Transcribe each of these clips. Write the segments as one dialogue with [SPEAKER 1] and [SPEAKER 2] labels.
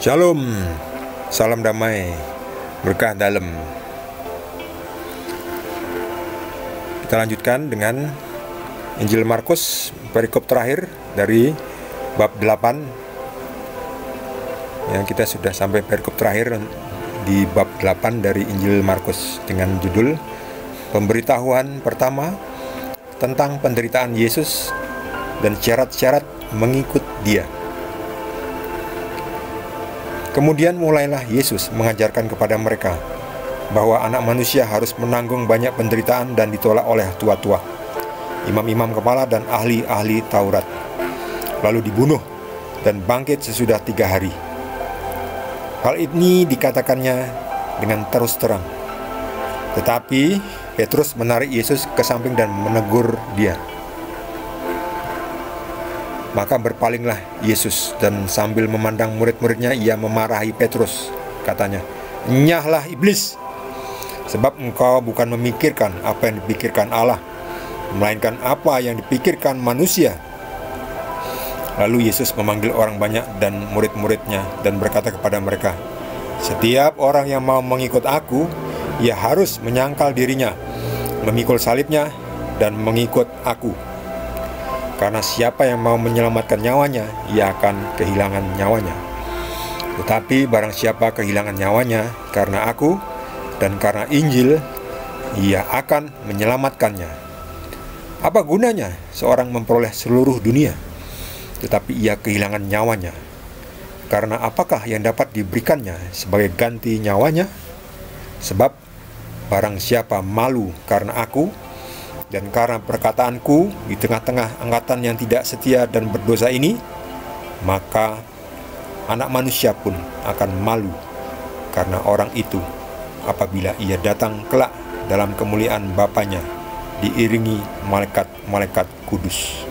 [SPEAKER 1] Shalom, salam damai, berkah dalam. Kita lanjutkan dengan Injil Markus, perikop terakhir dari bab 8. Yang kita sudah sampai perikop terakhir di bab 8 dari Injil Markus dengan judul pemberitahuan pertama tentang penderitaan Yesus dan syarat-syarat mengikut Dia. Kemudian mulailah Yesus mengajarkan kepada mereka bahwa anak manusia harus menanggung banyak penderitaan dan ditolak oleh tua-tua, imam-imam kepala dan ahli-ahli Taurat, lalu dibunuh dan bangkit sesudah 3 hari. Hal ini dikatakannya dengan terus terang. Tetapi Petrus menarik Yesus ke samping dan menegur dia. Maka berpalinglah Yesus dan sambil memandang murid-muridnya ia memarahi Petrus. Katanya, "Enyahlah iblis, sebab engkau bukan memikirkan apa yang dipikirkan Allah, melainkan apa yang dipikirkan manusia." Lalu Yesus memanggil orang banyak dan murid-muridnya dan berkata kepada mereka, "Setiap orang yang mau mengikut aku, ia harus menyangkal dirinya, memikul salibnya, dan mengikut aku. Karena siapa yang mau menyelamatkan nyawanya, ia akan kehilangan nyawanya. Tetapi barang siapa kehilangan nyawanya karena aku dan karena Injil, ia akan menyelamatkannya. Apa gunanya seorang memperoleh seluruh dunia, tetapi ia kehilangan nyawanya? Karena apakah yang dapat diberikannya sebagai ganti nyawanya? Sebab barang siapa malu karena aku dan karena perkataanku di tengah-tengah angkatan yang tidak setia dan berdosa ini, maka anak manusia pun akan malu karena orang itu apabila ia datang kelak dalam kemuliaan Bapanya diiringi malaikat-malaikat kudus."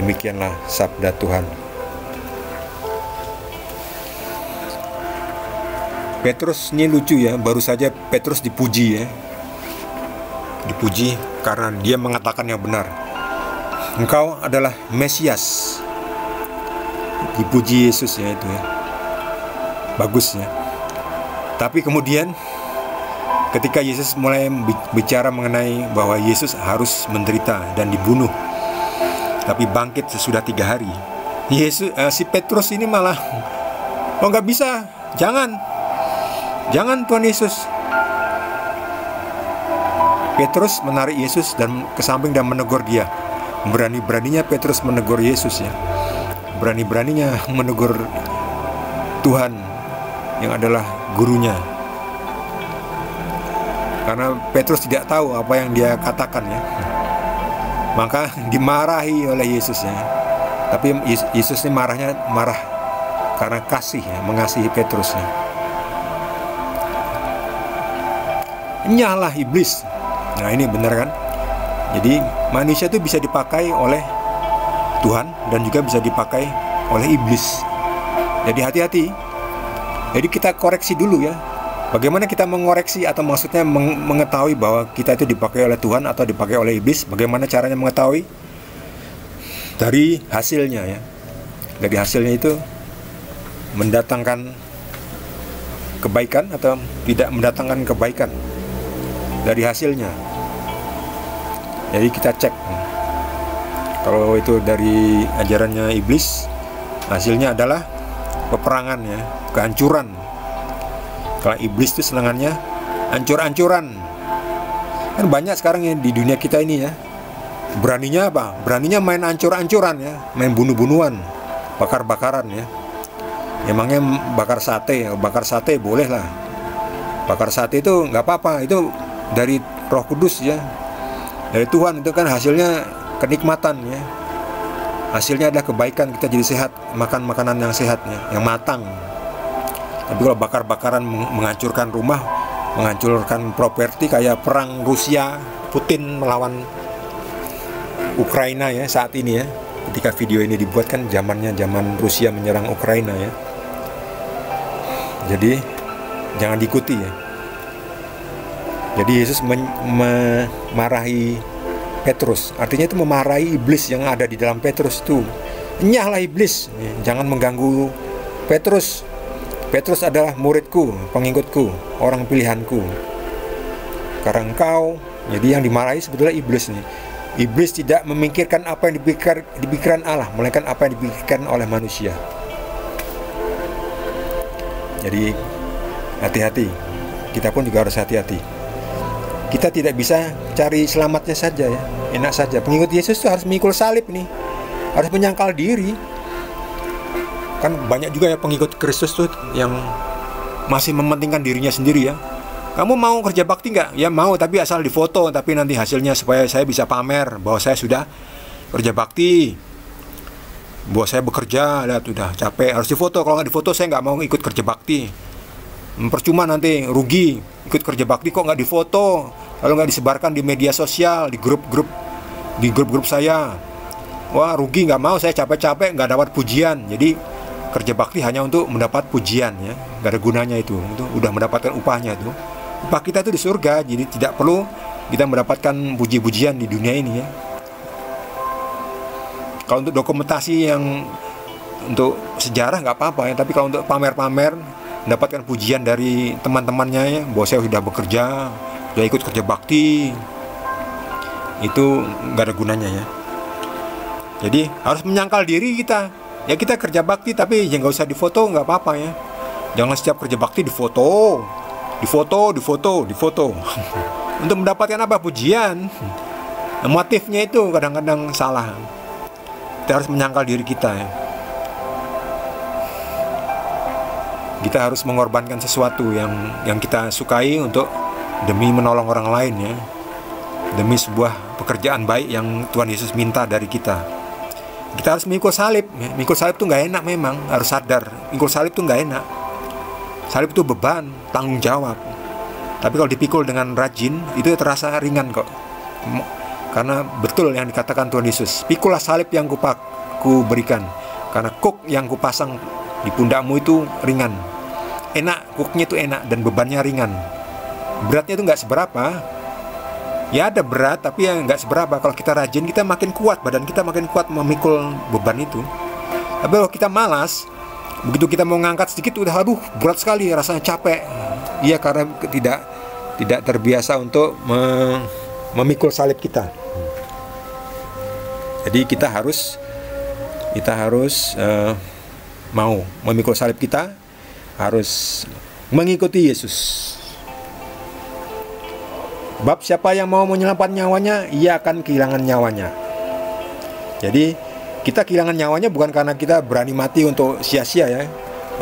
[SPEAKER 1] Demikianlah sabda Tuhan. Petrus ini lucu ya, baru saja Petrus dipuji ya. Dipuji karena dia mengatakan yang benar. Engkau adalah Mesias. Dipuji Yesus ya itu ya. Bagus ya. Tapi kemudian ketika Yesus mulai bicara mengenai bahwa Yesus harus menderita dan dibunuh, tapi bangkit sesudah 3 hari, si Petrus ini malah, "Oh nggak bisa, jangan Tuhan Yesus." Petrus menarik Yesus dan ke samping dan menegur dia. Berani-beraninya Petrus menegur Yesus ya. Berani-beraninya menegur Tuhan yang adalah gurunya. Karena Petrus tidak tahu apa yang dia katakan ya. Maka dimarahi oleh Yesus ya. Tapi Yesus ini marah karena kasih ya, mengasihi Petrus ya. "Enyahlah iblis." Nah ini benar kan? Jadi manusia itu bisa dipakai oleh Tuhan dan juga bisa dipakai oleh iblis. Jadi hati-hati. Jadi kita koreksi dulu ya. Bagaimana kita mengoreksi atau maksudnya mengetahui bahwa kita itu dipakai oleh Tuhan atau dipakai oleh iblis? Bagaimana caranya mengetahui? Dari hasilnya ya. Dari hasilnya itu mendatangkan kebaikan atau tidak mendatangkan kebaikan. Dari hasilnya. Jadi kita cek. Kalau itu dari ajarannya iblis, hasilnya adalah peperangan ya, kehancuran. Kalau iblis itu serangannya hancur-hancuran. Kan banyak sekarang ya di dunia kita ini ya. Beraninya apa? Beraninya main hancur-hancuran ya, main bunuh-bunuhan, bakar-bakaran ya. Emangnya bakar sate boleh lah. Bakar sate itu nggak apa-apa, itu dari Roh Kudus ya, dari Tuhan. Itu kan hasilnya kenikmatan ya, hasilnya adalah kebaikan, kita jadi sehat, makan makanan yang sehat ya, yang matang. Tapi kalau bakar-bakaran menghancurkan rumah, menghancurkan properti kayak perang Rusia Putin melawan Ukraina ya saat ini ya. Ketika video ini dibuat kan zaman Rusia menyerang Ukraina ya. Jadi jangan diikuti ya. Jadi Yesus memarahi Petrus, artinya itu memarahi iblis yang ada di dalam Petrus itu. "Enyahlah iblis, jangan mengganggu Petrus adalah muridku, pengikutku, orang pilihanku. Karena engkau, jadi yang dimarahi sebetulnya iblis nih. Iblis tidak memikirkan apa yang dipikirkan Allah, melainkan apa yang dipikirkan oleh manusia. Jadi hati-hati, kita pun juga harus hati-hati. Kita tidak bisa cari selamatnya saja ya, enak saja. Pengikut Yesus itu harus memikul salib nih, harus menyangkal diri. Kan banyak juga ya pengikut Kristus tuh yang masih mementingkan dirinya sendiri ya. Kamu mau kerja bakti nggak? Ya mau, tapi asal difoto. Tapi nanti hasilnya supaya saya bisa pamer bahwa saya sudah kerja bakti, bahwa saya bekerja. Lihat udah capek, harus difoto. Kalau nggak difoto saya nggak mau ikut kerja bakti. Percuma nanti rugi ikut kerja bakti kok nggak difoto, lalu nggak disebarkan di media sosial, di grup saya. Wah rugi, nggak mau, saya capek-capek nggak dapat pujian. Jadi kerja bakti hanya untuk mendapat pujian ya, nggak ada gunanya itu udah mendapatkan upahnya itu. Upah kita itu di surga, jadi tidak perlu kita mendapatkan puji-pujian di dunia ini ya. Kalau untuk dokumentasi yang untuk sejarah nggak apa-apa ya, tapi kalau untuk pamer-pamer, mendapatkan pujian dari teman-temannya ya, bahwa saya sudah bekerja, sudah ikut kerja bakti, itu nggak ada gunanya ya. Jadi harus menyangkal diri kita. Ya kita kerja bakti tapi ya nggak usah difoto, nggak apa-apa ya. Jangan setiap kerja bakti difoto. Untuk mendapatkan apa? Pujian. Nah, motifnya itu kadang-kadang salah. Kita harus menyangkal diri kita ya. Kita harus mengorbankan sesuatu yang kita sukai untuk demi menolong orang lain ya. Demi sebuah pekerjaan baik yang Tuhan Yesus minta dari kita. Kita harus memikul salib ya. Memikul salib itu nggak enak memang, harus sadar. Memikul salib itu nggak enak. Salib itu beban, tanggung jawab. Tapi kalau dipikul dengan rajin, itu terasa ringan kok. Karena betul yang dikatakan Tuhan Yesus, pikulah salib yang ku berikan, karena kuk yang kupasang di pundakmu itu ringan. Enak, kuknya itu enak dan bebannya ringan. Beratnya itu nggak seberapa. Ya ada berat, tapi yang nggak seberapa. Kalau kita rajin, kita makin kuat, badan kita makin kuat memikul beban itu. Tapi kalau kita malas, begitu kita mau ngangkat sedikit udah aduh berat sekali, rasanya capek. Iya, karena tidak terbiasa untuk memikul salib kita. Jadi kita harus mau memikul salib kita, harus mengikuti Yesus. Bab siapa yang mau menyelamatkan nyawanya, ia akan kehilangan nyawanya. Jadi kita kehilangan nyawanya bukan karena kita berani mati untuk sia-sia ya.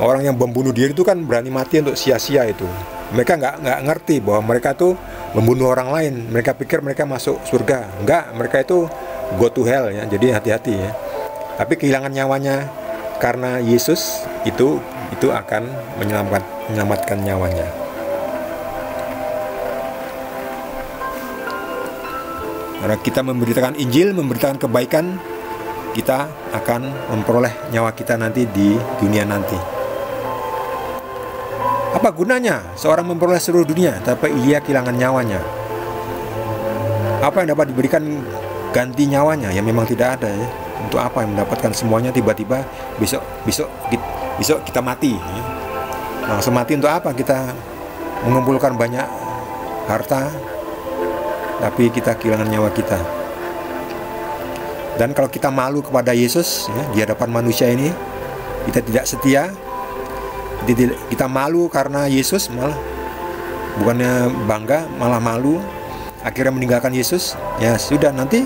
[SPEAKER 1] Orang yang membunuh diri itu kan berani mati untuk sia-sia itu. Mereka nggak ngerti bahwa mereka tuh membunuh orang lain. Mereka pikir mereka masuk surga. Enggak, mereka itu go to hell ya. Jadi hati-hati ya. Tapi kehilangan nyawanya karena Yesus itu akan menyelamatkan nyawanya. Karena kita memberitakan Injil, memberitakan kebaikan, kita akan memperoleh nyawa kita nanti di dunia nanti. Apa gunanya seorang memperoleh seluruh dunia tapi ia kehilangan nyawanya? Apa yang dapat diberikan ganti nyawanya? Ya memang tidak ada ya. Untuk apa yang mendapatkan semuanya tiba-tiba besok kita mati ya. Langsung mati untuk apa? Kita mengumpulkan banyak harta tapi kita kehilangan nyawa kita. Dan kalau kita malu kepada Yesus ya, di hadapan manusia ini, kita tidak setia, kita malu karena Yesus, malah bukannya bangga malah malu, akhirnya meninggalkan Yesus. Ya sudah, nanti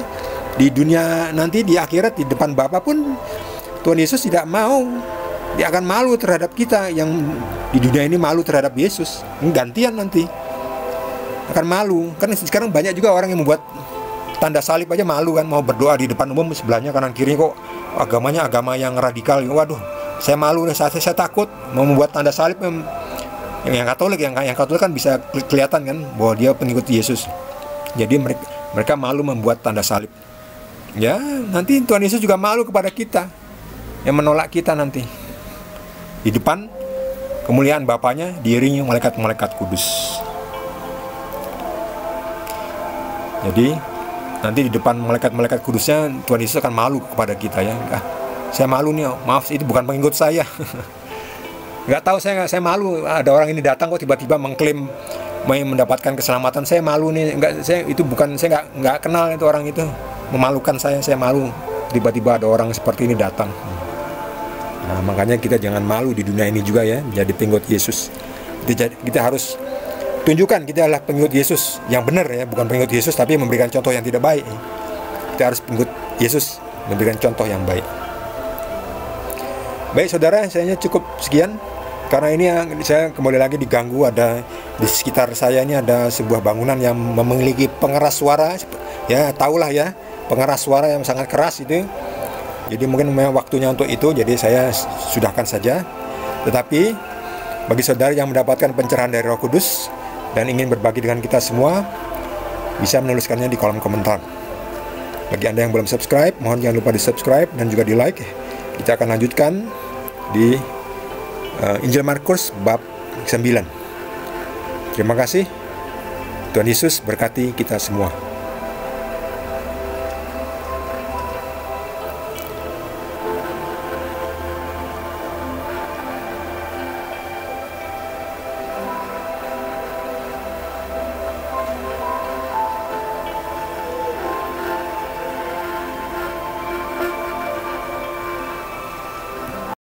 [SPEAKER 1] di dunia nanti, di akhirat, di depan Bapa pun Tuhan Yesus tidak mau. Dia akan malu terhadap kita yang di dunia ini malu terhadap Yesus. Gantian nanti akan malu. Kan sekarang banyak juga orang yang membuat tanda salib aja malu kan, mau berdoa di depan umum, sebelahnya kanan kiri kok agamanya agama yang radikal. Waduh, saya malu nih, saya takut mau membuat tanda salib. Yang Katolik kan bisa kelihatan kan bahwa dia pengikut Yesus. Jadi mereka malu membuat tanda salib. Ya, nanti Tuhan Yesus juga malu kepada kita yang menolak kita nanti. Di depan kemuliaan Bapaknya diiringi malaikat-malaikat kudus. Jadi nanti di depan malaikat-malaikat kudusnya Tuhan Yesus akan malu kepada kita ya. Saya malu nih, maaf itu bukan pengikut saya. Nggak tahu, saya malu. Ada orang ini datang kok tiba-tiba mengklaim mau mendapatkan keselamatan. Saya malu nih. Saya nggak kenal itu orang itu. Memalukan saya malu. Tiba-tiba ada orang seperti ini datang. Nah, makanya kita jangan malu di dunia ini juga ya, menjadi pengikut Yesus. Kita harus tunjukkan kita adalah pengikut Yesus yang benar ya, bukan pengikut Yesus tapi memberikan contoh yang tidak baik. Kita harus pengikut Yesus, memberikan contoh yang baik. Baik saudara, saya cukup sekian. Karena ini saya kembali lagi diganggu, ada di sekitar saya ini ada sebuah bangunan yang memiliki pengeras suara, ya tahulah ya, pengeras suara yang sangat keras itu. Jadi mungkin memang waktunya untuk itu, jadi saya sudahkan saja. Tetapi bagi saudara yang mendapatkan pencerahan dari Roh Kudus dan ingin berbagi dengan kita semua, bisa menuliskannya di kolom komentar. Bagi Anda yang belum subscribe, mohon jangan lupa di subscribe dan juga di like. Kita akan lanjutkan di Injil Markus bab 9. Terima kasih. Tuhan Yesus berkati kita semua.